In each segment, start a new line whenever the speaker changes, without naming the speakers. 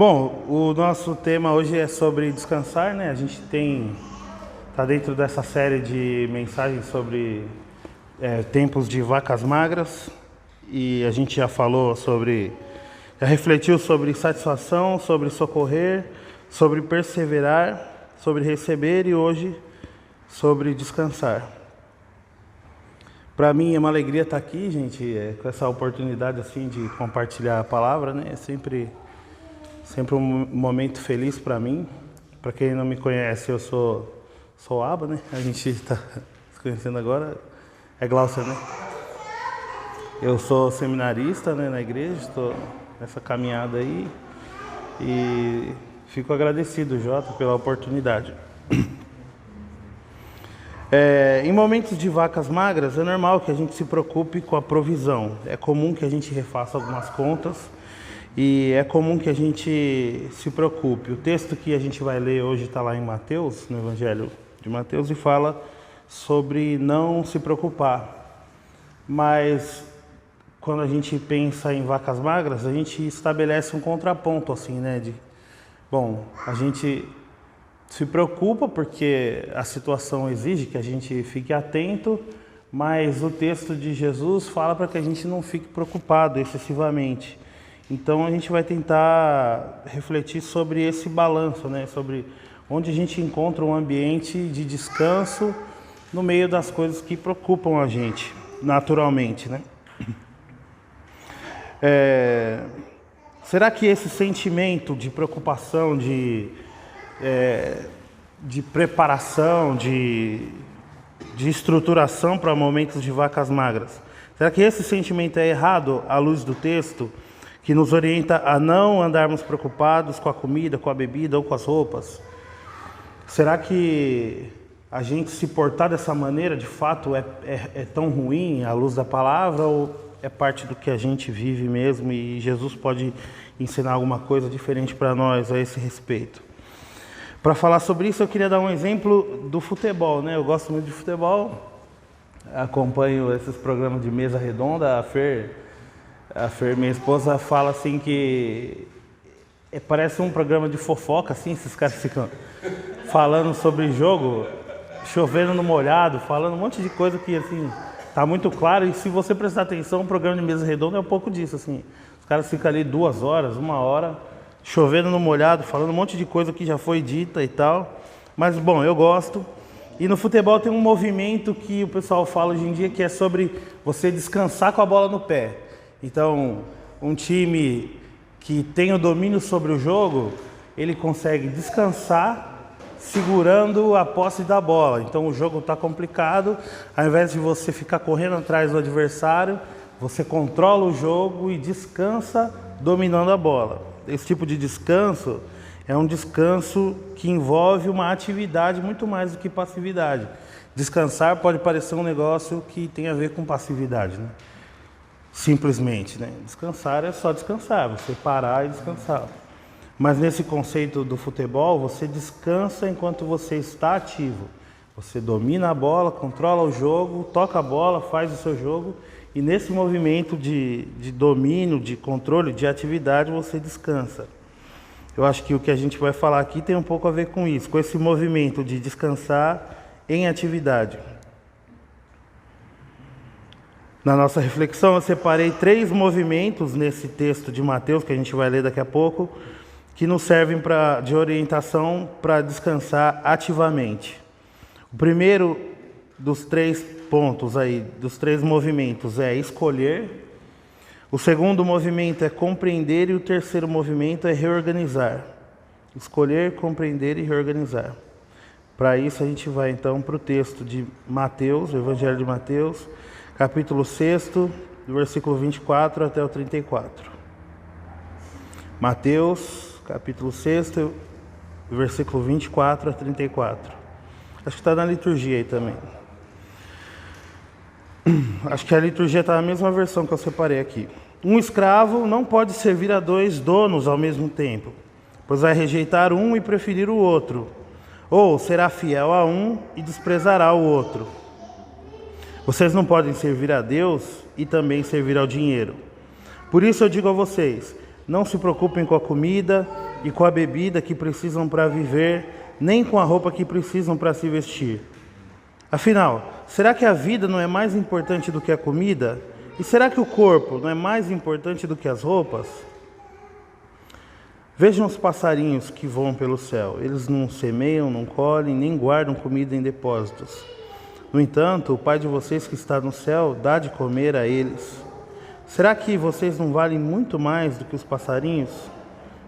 Bom, o nosso tema hoje é sobre descansar, né? A gente tá dentro dessa série de mensagens sobre tempos de vacas magras, e a gente já refletiu sobre satisfação, sobre socorrer, sobre perseverar, sobre receber e hoje sobre descansar. Para mim é uma alegria estar aqui, gente, com essa oportunidade assim de compartilhar a palavra, né? É sempre um momento feliz para mim. Para quem não me conhece, eu sou Aba, né? A gente está se conhecendo agora. É Glaucia, né? Eu sou seminarista, né, na igreja, estou nessa caminhada aí e fico agradecido, Jota, pela oportunidade. Em momentos de vacas magras, é normal que a gente se preocupe com a provisão. É comum que a gente refaça algumas contas e é comum que a gente se preocupe. O texto que a gente vai ler hoje está lá em Mateus, no Evangelho de Mateus, e fala sobre não se preocupar. Mas quando a gente pensa em vacas magras, a gente estabelece um contraponto, assim, né? A gente se preocupa porque a situação exige que a gente fique atento, mas o texto de Jesus fala para que a gente não fique preocupado excessivamente. Então a gente vai tentar refletir sobre esse balanço, né? Sobre onde a gente encontra um ambiente de descanso no meio das coisas que preocupam a gente, naturalmente, né? Será que esse sentimento de preocupação, de preparação, de estruturação para momentos de vacas magras, será que esse sentimento é errado à luz do texto, que nos orienta a não andarmos preocupados com a comida, com a bebida ou com as roupas? Será que a gente se portar dessa maneira, de fato, é tão ruim à luz da palavra, ou é parte do que a gente vive mesmo e Jesus pode ensinar alguma coisa diferente para nós a esse respeito? Para falar sobre isso, eu queria dar um exemplo do futebol, né? Eu gosto muito de futebol, acompanho esses programas de mesa redonda. A Fer, minha esposa, fala assim que parece um programa de fofoca, assim, esses caras ficam falando sobre jogo, chovendo no molhado, falando um monte de coisa que, assim, tá muito claro. E se você prestar atenção, o programa de mesa redonda é um pouco disso, assim. Os caras ficam ali 2 horas, 1 hora, chovendo no molhado, falando um monte de coisa que já foi dita e tal. Mas, bom, eu gosto. E no futebol tem um movimento que o pessoal fala hoje em dia, que é sobre você descansar com a bola no pé. Então, um time que tem o domínio sobre o jogo, ele consegue descansar segurando a posse da bola. Então, o jogo está complicado, ao invés de você ficar correndo atrás do adversário, você controla o jogo e descansa dominando a bola. Esse tipo de descanso é um descanso que envolve uma atividade muito mais do que passividade. Descansar pode parecer um negócio que tem a ver com passividade, né? Simplesmente, né? Descansar é só descansar, você parar e descansar. Mas nesse conceito do futebol, você descansa enquanto você está ativo. Você domina a bola, controla o jogo, toca a bola, faz o seu jogo, e nesse movimento de domínio, de controle, de atividade, você descansa. Eu acho que o que a gente vai falar aqui tem um pouco a ver com isso, com esse movimento de descansar em atividade. Na nossa reflexão, eu separei 3 movimentos nesse texto de Mateus, que a gente vai ler daqui a pouco, que nos servem de orientação para descansar ativamente. O primeiro dos 3 pontos aí, dos 3 movimentos, é escolher. O segundo movimento é compreender e o terceiro movimento é reorganizar. Escolher, compreender e reorganizar. Para isso a gente vai então para o texto de Mateus, o Evangelho de Mateus, capítulo 6, do versículo 24 até o 34. Mateus, capítulo 6, do versículo 24 a 34. Acho que está na liturgia aí também. Acho que a liturgia está na mesma versão que eu separei aqui. Um escravo não pode servir a 2 donos ao mesmo tempo, pois vai rejeitar um e preferir o outro, ou será fiel a um e desprezará o outro. Vocês não podem servir a Deus e também servir ao dinheiro. Por isso eu digo a vocês, não se preocupem com a comida, e com a bebida que precisam para viver, nem com a roupa que precisam para se vestir. Afinal, será que a vida não é mais importante do que a comida? E será que o corpo não é mais importante do que as roupas? Vejam os passarinhos que voam pelo céu. Eles não semeiam, não colhem, nem guardam comida em depósitos. No entanto, o Pai de vocês que está no céu dá de comer a eles. Será que vocês não valem muito mais do que os passarinhos?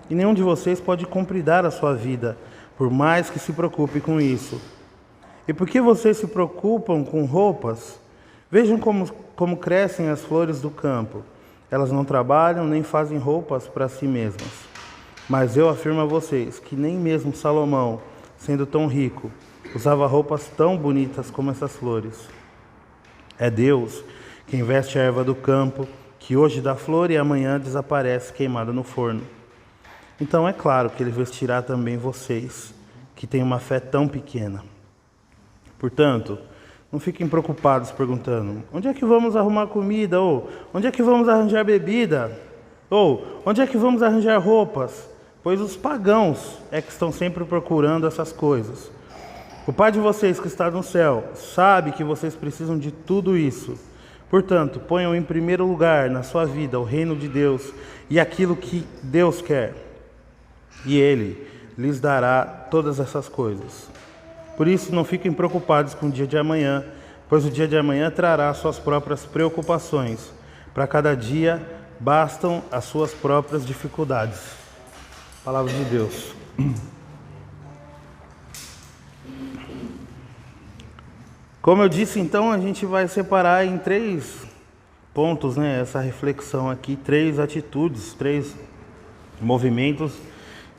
E nenhum de vocês pode compridar a sua vida, por mais que se preocupe com isso. E por que vocês se preocupam com roupas? Vejam como crescem as flores do campo. Elas não trabalham nem fazem roupas para si mesmas. Mas eu afirmo a vocês que nem mesmo Salomão, sendo tão rico, usava roupas tão bonitas como essas flores. É Deus quem veste a erva do campo, que hoje dá flor e amanhã desaparece queimada no forno. Então é claro que Ele vestirá também vocês, que têm uma fé tão pequena. Portanto, não fiquem preocupados perguntando: onde é que vamos arrumar comida? Ou onde é que vamos arranjar bebida? Ou onde é que vamos arranjar roupas? Pois os pagãos é que estão sempre procurando essas coisas. O Pai de vocês que está no céu sabe que vocês precisam de tudo isso. Portanto, ponham em primeiro lugar na sua vida o reino de Deus e aquilo que Deus quer. E Ele lhes dará todas essas coisas. Por isso, não fiquem preocupados com o dia de amanhã, pois o dia de amanhã trará suas próprias preocupações. Para cada dia, bastam as suas próprias dificuldades. Palavra de Deus. Como eu disse, então, a gente vai separar em 3 pontos, né, essa reflexão aqui, 3 atitudes, 3 movimentos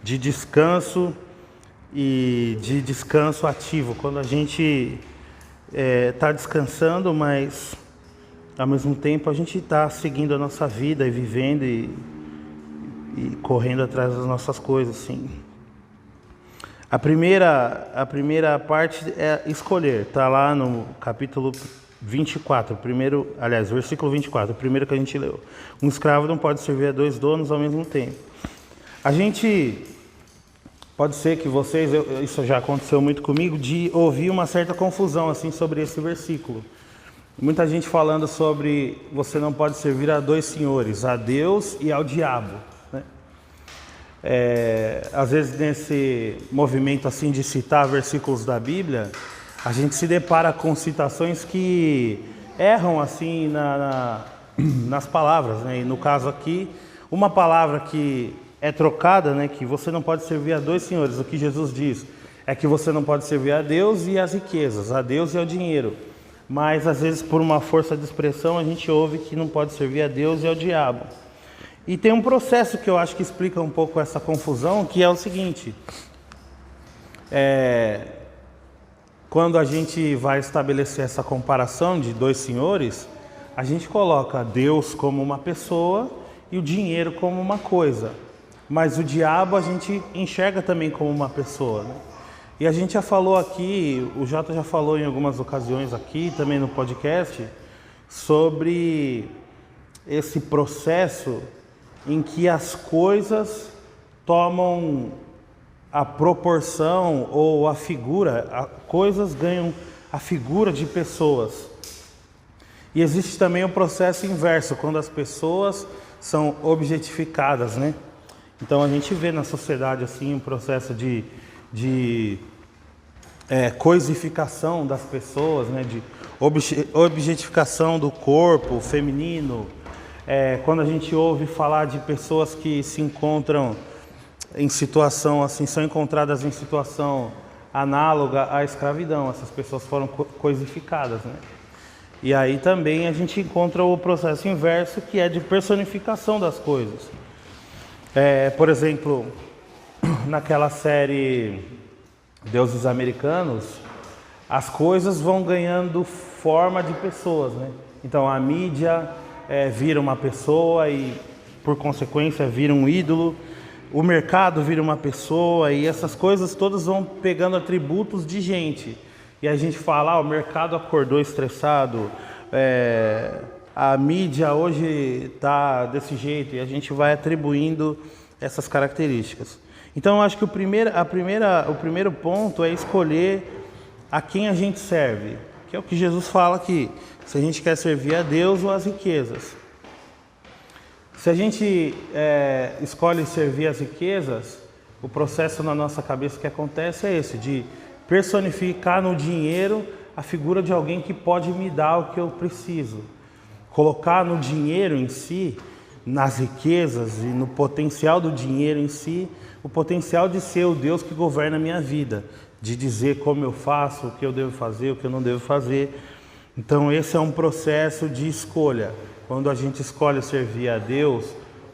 de descanso e de descanso ativo, quando a gente está descansando, mas ao mesmo tempo a gente está seguindo a nossa vida e vivendo e correndo atrás das nossas coisas, sim. A primeira parte é escolher, está lá no capítulo 24, versículo 24, o primeiro que a gente leu. Um escravo não pode servir a 2 donos ao mesmo tempo. A gente... Pode ser que vocês, isso já aconteceu muito comigo, de ouvir uma certa confusão assim sobre esse versículo. Muita gente falando sobre você não pode servir a 2 senhores, a Deus e ao diabo, né? Às vezes nesse movimento assim de citar versículos da Bíblia, a gente se depara com citações que erram assim nas palavras, né? E no caso aqui, uma palavra que é trocada, né, que você não pode servir a 2 senhores. O que Jesus diz é que você não pode servir a Deus e às riquezas, a Deus e ao dinheiro. Mas às vezes por uma força de expressão a gente ouve que não pode servir a Deus e ao diabo. E tem um processo que eu acho que explica um pouco essa confusão, que é o seguinte: quando a gente vai estabelecer essa comparação de 2 senhores, a gente coloca Deus como uma pessoa e o dinheiro como uma coisa. Mas o diabo a gente enxerga também como uma pessoa, né? E a gente já falou aqui, o Jota já falou em algumas ocasiões aqui, também no podcast, sobre esse processo em que as coisas tomam a proporção ou a figura, coisas ganham a figura de pessoas. E existe também o processo inverso, quando as pessoas são objetificadas, né? Então a gente vê na sociedade assim um processo de coisificação das pessoas, né? De objetificação do corpo feminino. Quando a gente ouve falar de pessoas que se encontram em situação assim, são encontradas em situação análoga à escravidão, essas pessoas foram coisificadas, né? E aí também a gente encontra o processo inverso, que é de personificação das coisas. Por exemplo, naquela série Deuses Americanos, as coisas vão ganhando forma de pessoas, né? Então a mídia vira uma pessoa e, por consequência, vira um ídolo. O mercado vira uma pessoa e essas coisas todas vão pegando atributos de gente. E a gente fala, o mercado acordou estressado, a mídia hoje está desse jeito, e a gente vai atribuindo essas características. Então eu acho que o primeiro ponto é escolher a quem a gente serve, que é o que Jesus fala aqui, se a gente quer servir a Deus ou as riquezas. Se a gente escolhe servir as riquezas, o processo na nossa cabeça que acontece é esse, de personificar no dinheiro a figura de alguém que pode me dar o que eu preciso. Colocar no dinheiro em si, nas riquezas e no potencial do dinheiro em si, o potencial de ser o Deus que governa a minha vida, de dizer como eu faço, o que eu devo fazer, o que eu não devo fazer. Então esse é um processo de escolha. Quando a gente escolhe servir a Deus,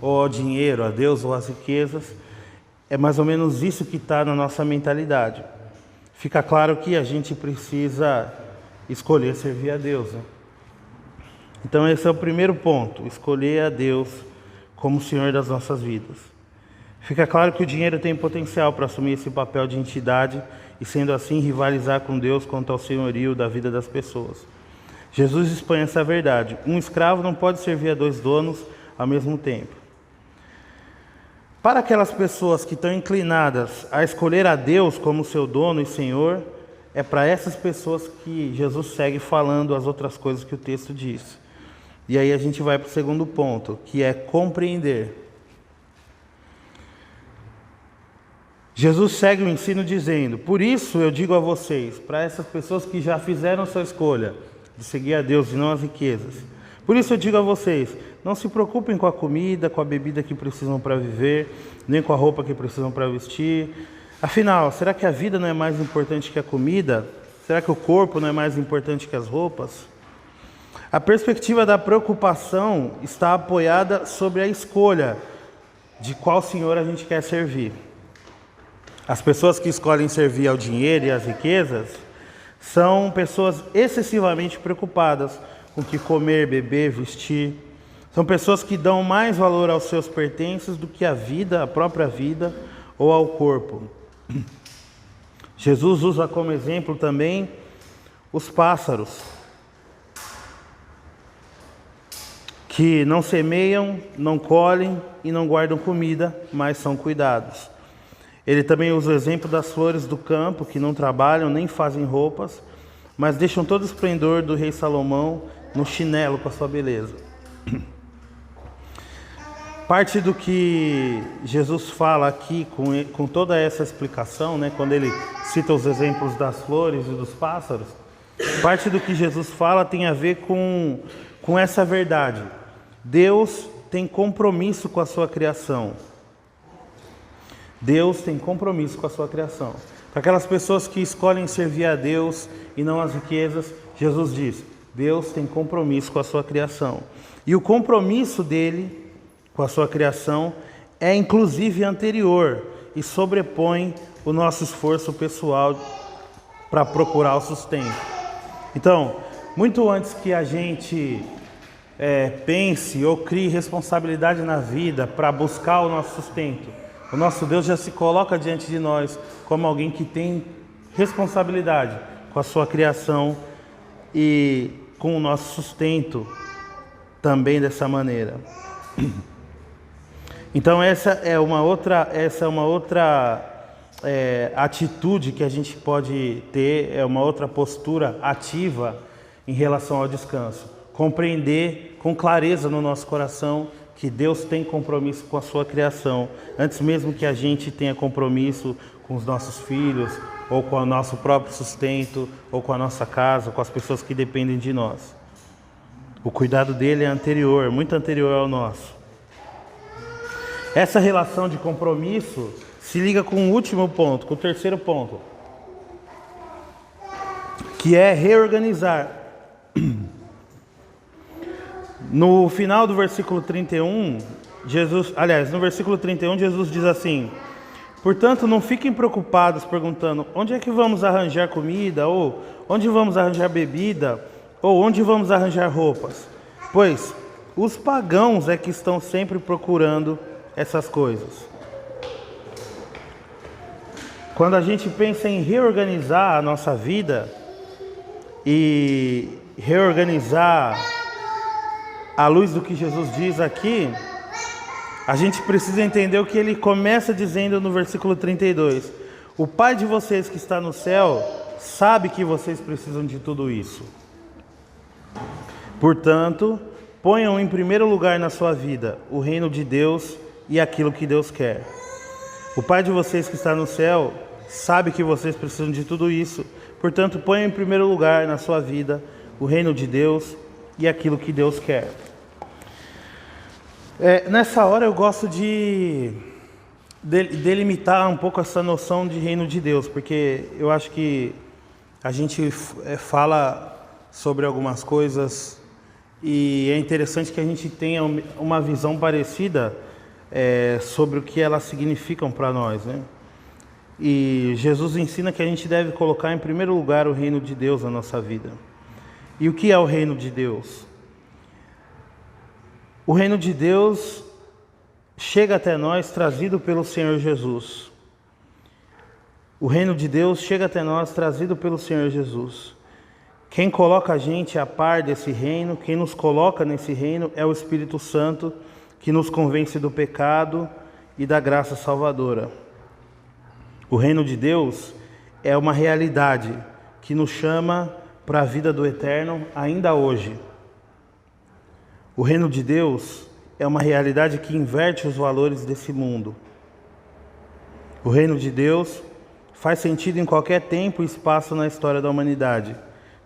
ou ao dinheiro, a Deus ou às riquezas, é mais ou menos isso que está na nossa mentalidade. Fica claro que a gente precisa escolher servir a Deus, né? Então esse é o primeiro ponto, escolher a Deus como Senhor das nossas vidas. Fica claro que o dinheiro tem potencial para assumir esse papel de entidade e, sendo assim, rivalizar com Deus quanto ao senhorio da vida das pessoas. Jesus expõe essa verdade. Um escravo não pode servir a 2 donos ao mesmo tempo. Para aquelas pessoas que estão inclinadas a escolher a Deus como seu dono e Senhor, é para essas pessoas que Jesus segue falando as outras coisas que o texto diz. E aí a gente vai para o segundo ponto, que é compreender. Jesus segue o ensino dizendo: por isso eu digo a vocês, para essas pessoas que já fizeram sua escolha de seguir a Deus e não as riquezas, por isso eu digo a vocês, não se preocupem com a comida, com a bebida que precisam para viver, nem com a roupa que precisam para vestir. Afinal, será que a vida não é mais importante que a comida? Será que o corpo não é mais importante que as roupas? A perspectiva da preocupação está apoiada sobre a escolha de qual Senhor a gente quer servir. As pessoas que escolhem servir ao dinheiro e às riquezas são pessoas excessivamente preocupadas com o que comer, beber, vestir. São pessoas que dão mais valor aos seus pertences do que à vida, à própria vida ou ao corpo. Jesus usa como exemplo também os pássaros, que não semeiam, não colhem e não guardam comida, mas são cuidados. Ele também usa o exemplo das flores do campo, que não trabalham nem fazem roupas, mas deixam todo o esplendor do rei Salomão no chinelo com a sua beleza. Parte do que Jesus fala aqui, com toda essa explicação, né, quando ele cita os exemplos das flores e dos pássaros, parte do que Jesus fala tem a ver com essa verdade. Deus tem compromisso com a sua criação. Deus tem compromisso com a sua criação. Para aquelas pessoas que escolhem servir a Deus e não as riquezas, Jesus diz: Deus tem compromisso com a sua criação. E o compromisso dele com a sua criação é inclusive anterior e sobrepõe o nosso esforço pessoal para procurar o sustento. Então, muito antes que a gente pense ou crie responsabilidade na vida para buscar o nosso sustento, o nosso Deus já se coloca diante de nós como alguém que tem responsabilidade com a sua criação e com o nosso sustento também dessa maneira. Então essa é uma outra atitude que a gente pode ter, é uma outra postura ativa em relação ao descanso. Compreender com clareza no nosso coração que Deus tem compromisso com a sua criação, antes mesmo que a gente tenha compromisso com os nossos filhos, ou com o nosso próprio sustento, ou com a nossa casa, com as pessoas que dependem de nós. O cuidado dele é anterior, muito anterior ao nosso. Essa relação de compromisso se liga com o último ponto, com o terceiro ponto, que é reorganizar. No final do versículo 31, no versículo 31, Jesus diz assim: portanto, não fiquem preocupados perguntando onde é que vamos arranjar comida, ou onde vamos arranjar bebida, ou onde vamos arranjar roupas, pois os pagãos é que estão sempre procurando essas coisas. Quando a gente pensa em reorganizar a nossa vida e reorganizar à luz do que Jesus diz aqui, a gente precisa entender o que ele começa dizendo no versículo 32. O Pai de vocês que está no céu sabe que vocês precisam de tudo isso. Portanto, ponham em primeiro lugar na sua vida o reino de Deus e aquilo que Deus quer. O Pai de vocês que está no céu sabe que vocês precisam de tudo isso. Portanto, ponham em primeiro lugar na sua vida o reino de Deus e aquilo que Deus quer. Nessa hora eu gosto de delimitar um pouco essa noção de reino de Deus, porque eu acho que a gente fala sobre algumas coisas e é interessante que a gente tenha uma visão parecida sobre o que elas significam para nós, né? E Jesus ensina que a gente deve colocar em primeiro lugar o reino de Deus na nossa vida. E o que é o reino de Deus? O reino de Deus chega até nós trazido pelo Senhor Jesus. O reino de Deus chega até nós trazido pelo Senhor Jesus. Quem coloca a gente a par desse reino, quem nos coloca nesse reino é o Espírito Santo, que nos convence do pecado e da graça salvadora. O reino de Deus é uma realidade que nos chama para a vida do eterno ainda hoje. O reino de Deus é uma realidade que inverte os valores desse mundo. O reino de Deus faz sentido em qualquer tempo e espaço na história da humanidade,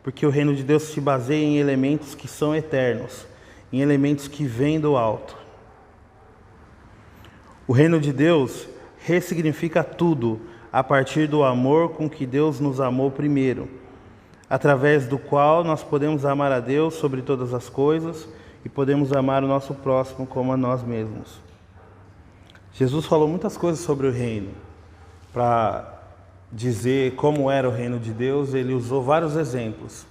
porque o reino de Deus se baseia em elementos que são eternos, em elementos que vêm do alto. O reino de Deus ressignifica tudo a partir do amor com que Deus nos amou primeiro, através do qual nós podemos amar a Deus sobre todas as coisas e podemos amar o nosso próximo como a nós mesmos. Jesus falou muitas coisas sobre o reino. Para dizer como era o reino de Deus, ele usou vários exemplos.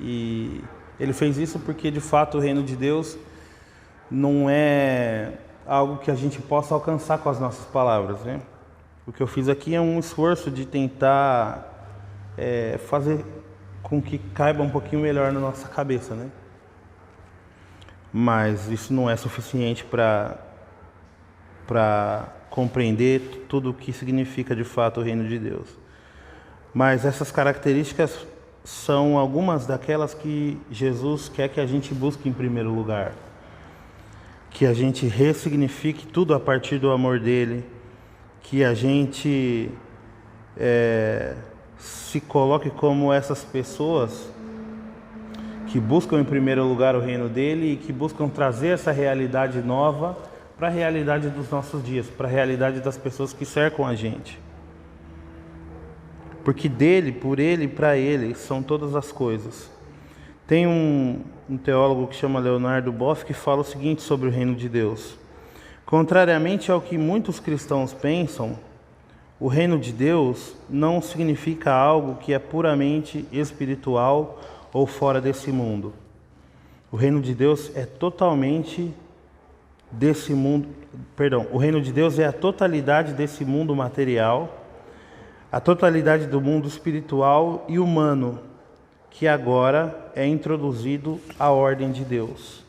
E ele fez isso porque, de fato, o reino de Deus não é algo que a gente possa alcançar com as nossas palavras, né? O que eu fiz aqui é um esforço de tentar fazer com que caiba um pouquinho melhor na nossa cabeça, né? Mas isso não é suficiente para compreender tudo o que significa de fato o reino de Deus. Mas essas características são algumas daquelas que Jesus quer que a gente busque em primeiro lugar. Que a gente ressignifique tudo a partir do amor dele, que a gente se coloque como essas pessoas que buscam em primeiro lugar o reino dele e que buscam trazer essa realidade nova para a realidade dos nossos dias, para a realidade das pessoas que cercam a gente. Porque dele, por ele e para ele são todas as coisas. Tem um teólogo que chama Leonardo Boff que fala o seguinte sobre o reino de Deus. Contrariamente ao que muitos cristãos pensam, o reino de Deus não significa algo que é puramente espiritual ou fora desse mundo. O reino de Deus é totalmente desse mundo, o reino de Deus é a totalidade desse mundo material, a totalidade do mundo espiritual e humano, que agora é introduzido à ordem de Deus.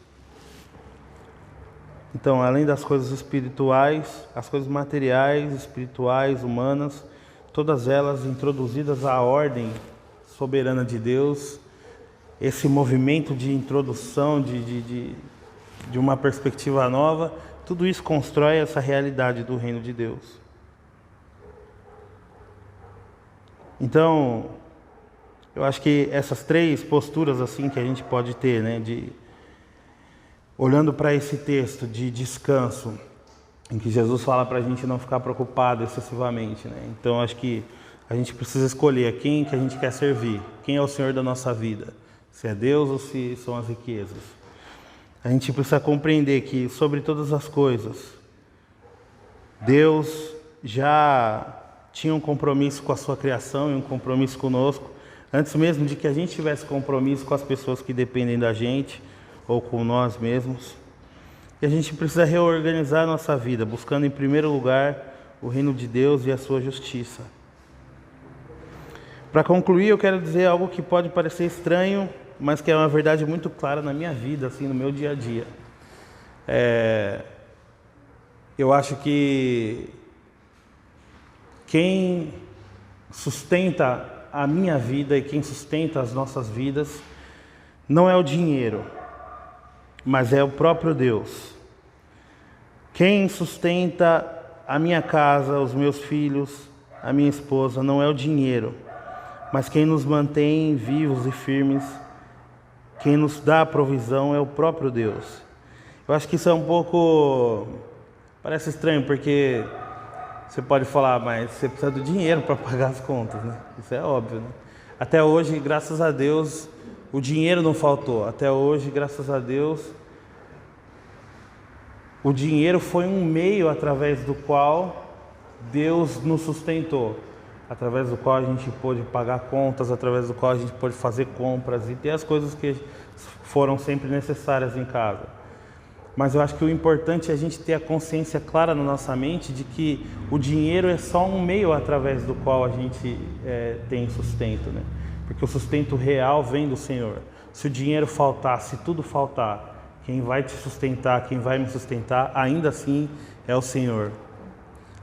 Então, além das coisas espirituais, as coisas materiais, espirituais, humanas, todas elas introduzidas à ordem soberana de Deus, esse movimento de introdução de uma perspectiva nova, tudo isso constrói essa realidade do reino de Deus. Então, eu acho que essas três posturas assim que a gente pode ter, né, olhando para esse texto de descanso, em que Jesus fala para a gente não ficar preocupado excessivamente, né? Então, acho que a gente precisa escolher a quem que a gente quer servir, quem é o Senhor da nossa vida, se é Deus ou se são as riquezas. A gente precisa compreender que, sobre todas as coisas, Deus já tinha um compromisso com a sua criação e um compromisso conosco, antes mesmo de que a gente tivesse compromisso com as pessoas que dependem da gente ou com nós mesmos. E a gente precisa reorganizar a nossa vida, buscando em primeiro lugar o reino de Deus e a sua justiça. Para concluir, eu quero dizer algo que pode parecer estranho, mas que é uma verdade muito clara na minha vida, assim, no meu dia a dia. Eu acho que quem sustenta a minha vida e quem sustenta as nossas vidas não é o dinheiro, mas é o próprio Deus. Quem sustenta a minha casa, os meus filhos, a minha esposa, não é o dinheiro, mas quem nos mantém vivos e firmes, quem nos dá a provisão é o próprio Deus. Eu acho que isso é um pouco... parece estranho, porque você pode falar, mas você precisa do dinheiro para pagar as contas, né? Isso é óbvio, né? Até hoje, graças a Deus, o dinheiro não faltou. Até hoje, graças a Deus, o dinheiro foi um meio através do qual Deus nos sustentou, através do qual a gente pôde pagar contas, através do qual a gente pôde fazer compras e ter as coisas que foram sempre necessárias em casa. Mas eu acho que o importante é a gente ter a consciência clara na nossa mente de que o dinheiro é só um meio através do qual a gente tem sustento, né? Porque o sustento real vem do Senhor. Se o dinheiro faltar, se tudo faltar, quem vai te sustentar, quem vai me sustentar, ainda assim é o Senhor.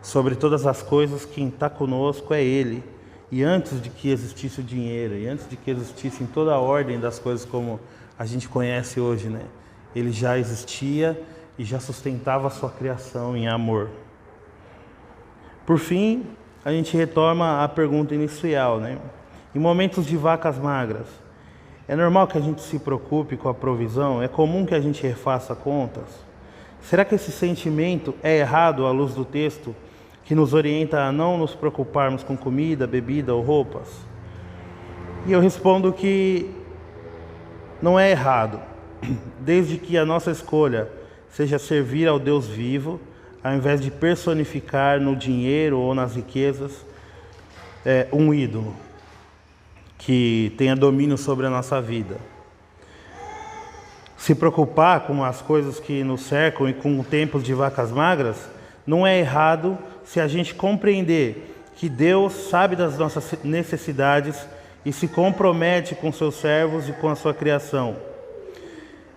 Sobre todas as coisas, quem está conosco é Ele. E antes de que existisse o dinheiro, e antes de que existisse toda a ordem das coisas como a gente conhece hoje, né? Ele já existia e já sustentava a sua criação em amor. Por fim, a gente retoma a pergunta inicial, né? Em momentos de vacas magras, é normal que a gente se preocupe com a provisão? É comum que a gente refaça contas? Será que esse sentimento é errado à luz do texto que nos orienta a não nos preocuparmos com comida, bebida ou roupas? E eu respondo que não é errado, desde que a nossa escolha seja servir ao Deus vivo, ao invés de personificar no dinheiro ou nas riquezas um ídolo que tenha domínio sobre a nossa vida. Se preocupar com as coisas que nos cercam e com tempos de vacas magras não é errado se a gente compreender que Deus sabe das nossas necessidades e se compromete com seus servos e com a sua criação.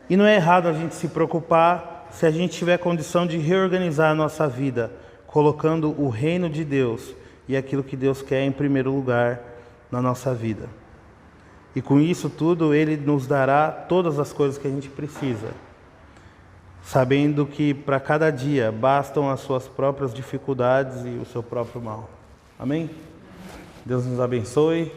E não é errado a gente se preocupar se a gente tiver condição de reorganizar a nossa vida, colocando o reino de Deus e aquilo que Deus quer em primeiro lugar na nossa vida. E com isso tudo, Ele nos dará todas as coisas que a gente precisa, sabendo que para cada dia bastam as suas próprias dificuldades e o seu próprio mal. Amém? Deus nos abençoe.